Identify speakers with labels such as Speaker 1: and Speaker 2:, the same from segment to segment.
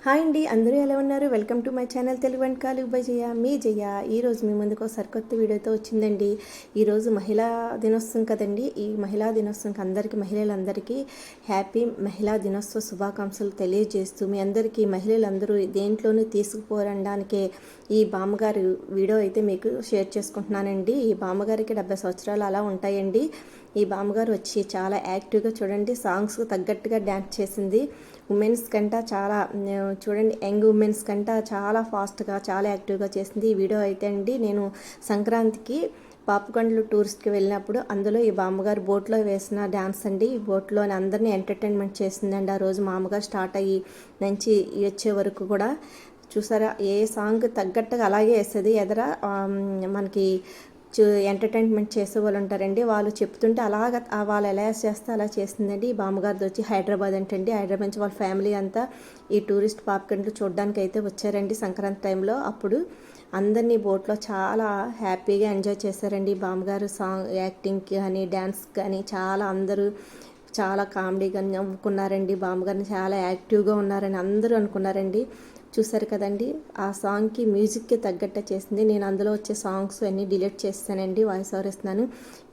Speaker 1: Hi అండి, అందరూ ఎలా ఉన్నారు? Welcome to my channel Telugu వంటకాలు బై జయ. మీ జయ ఈరోజు మీ ముందుకు సరికొత్త వీడియోతో వచ్చిందండి. ఈరోజు మహిళా దినోత్సవం కదండి. ఈ మహిళా దినోత్సవంకి అందరికీ మహిళలందరికీ హ్యాపీ మహిళా దినోత్సవ శుభాకాంక్షలు తెలియజేస్తూ మీ అందరికీ మహిళలందరూ దేంట్లోనూ తీసుకుపోరడానికే ఈ బామ్మగారు వీడియో అయితే మీకు షేర్ చేసుకుంటున్నానండి. ఈ బామ్మగారికి 70 సంవత్సరాలు అలా ఉంటాయండి. ఈ బామ్మగారు వచ్చి చాలా యాక్టివ్గా చూడండి, సాంగ్స్కి తగ్గట్టుగా డ్యాన్స్ చేసింది. ఉమెన్స్ కంట చాలా చూడండి, యంగ్ ఉమెన్స్ కంట చాలా ఫాస్ట్గా చాలా యాక్టివ్గా చేసింది. ఈ వీడియో అయితే అండి నేను సంక్రాంతికి పాపకొండలు టూరిస్ట్కి వెళ్ళినప్పుడు అందులో ఈ బామ్మగారు బోట్లో వేసిన డ్యాన్స్ అండి. ఈ బోట్లోని అందరినీ ఎంటర్టైన్మెంట్ చేసిందండి. ఆ రోజు మామగారు స్టార్ట్ అయ్యి నుంచి వచ్చే వరకు కూడా చూసారా, ఏ సాంగ్ తగ్గట్టుగా అలాగే వేస్తుంది. ఎదర మనకి ఎంటర్టైన్మెంట్ చేసే వాళ్ళు ఉంటారండి, వాళ్ళు చెప్తుంటే అలాగ వాళ్ళు ఎలా చేస్తే అలా చేస్తుందండి. ఈ బామ్మగారిది వచ్చి హైదరాబాద్ అంటండి. హైదరాబాద్ నుంచి వాళ్ళ ఫ్యామిలీ అంతా ఈ టూరిస్ట్ పాపకంట్లు చూడడానికి అయితే వచ్చారండి సంక్రాంతి టైంలో. అప్పుడు అందరినీ బోట్లో చాలా హ్యాపీగా ఎంజాయ్ చేశారండి. బామ్మగారు సాంగ్ యాక్టింగ్ కానీ డ్యాన్స్ కానీ చాలా అందరూ చాలా కామెడీగా నవ్వుకున్నారండి. బామ్మగారిని చాలా యాక్టివ్గా ఉన్నారని అందరూ అనుకున్నారండి. చూసారు కదండి, ఆ సాంగ్కి మ్యూజిక్కి తగ్గట్టు చేసింది. నేను అందులో వచ్చే సాంగ్స్ అన్నీ డిలీట్ చేస్తానండి, వాయిస్ ఓవర్ ఇస్తున్నాను.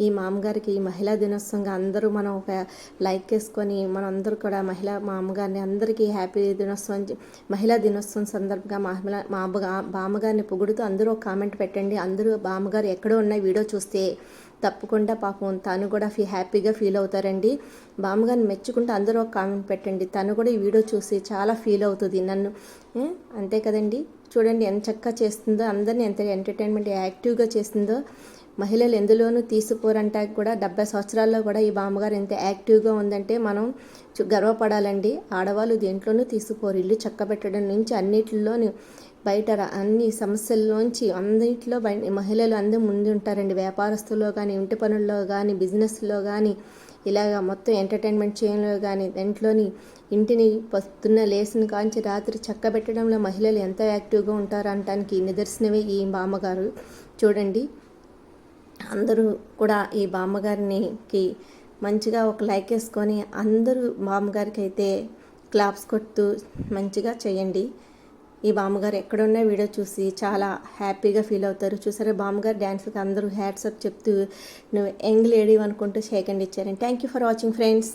Speaker 1: ఈ మామగారికి ఈ మహిళా దినోత్సవంగా అందరూ మనం ఒక లైక్ వేసుకొని మనం అందరూ కూడా మామగారిని అందరికీ హ్యాపీ దినోత్సవం మహిళా దినోత్సవం సందర్భంగా బామ్మగారిని పొగుడుతూ అందరూ ఒక కామెంట్ పెట్టండి. అందరూ బామ్మగారు ఎక్కడో ఉన్న వీడియో చూస్తే తప్పకుండా పాపం తను కూడా హ్యాపీగా ఫీల్ అవుతారండి. బామ్మగారిని మెచ్చుకుంటూ అందరూ ఒక కామెంట్ పెట్టండి. తను కూడా ఈ వీడియో చూసి చాలా ఫీల్ అవుతుంది నన్ను, అంతే కదండి. చూడండి ఎంత చక్కగా చేస్తుందో, అందరినీ ఎంత ఎంటర్టైన్మెంట్ యాక్టివ్గా చేస్తుందో. మహిళలు ఎందులోనూ తీసిపోరంటే కూడా 70 సంవత్సరాల్లో కూడా ఈ బామ్మగారు ఎంత యాక్టివ్గా ఉందంటే మనం గర్వపడాలండి. ఆడవాళ్ళు దేంట్లోనూ తీసిపోరు. ఇల్లు చక్కబెట్టడం నుంచి అన్నిటిలోనూ బయట అన్ని సమస్యల్లోంచి అన్నింటిలో మహిళలు అందరూ ముందు ఉంటారండి. వ్యాపారస్తుల్లో కానీ, ఇంటి పనుల్లో కానీ, బిజినెస్లో కానీ, ఇలాగ మొత్తం ఎంటర్టైన్మెంట్ చేయడంలో కానీ, దాంట్లోని ఇంటిని పొద్దున్న లేచిన కాంచి రాత్రి చక్కబెట్టడంలో మహిళలు ఎంత యాక్టివ్గా ఉంటారు అనటానికి నిదర్శనమే ఈ బామ్మగారు. చూడండి, అందరూ కూడా ఈ బామ్మగారికి మంచిగా ఒక లైక్ వేసుకొని అందరూ బామ్మగారికి అయితే క్లాప్స్ కొడుతూ మంచిగా చేయండి. ఈ బామ్మగారు ఎక్కడున్న వీడియో చూసి చాలా హ్యాపీగా ఫీల్ అవుతారు. చూసారా, బామ్మగారు డ్యాన్స్కి అందరూ హ్యాట్సప్ చెప్తూ నువ్వు యంగ్ లేడీ అనుకుంటూ షేక్ హ్యాండ్ ఇచ్చారండి. Thank you for watching friends.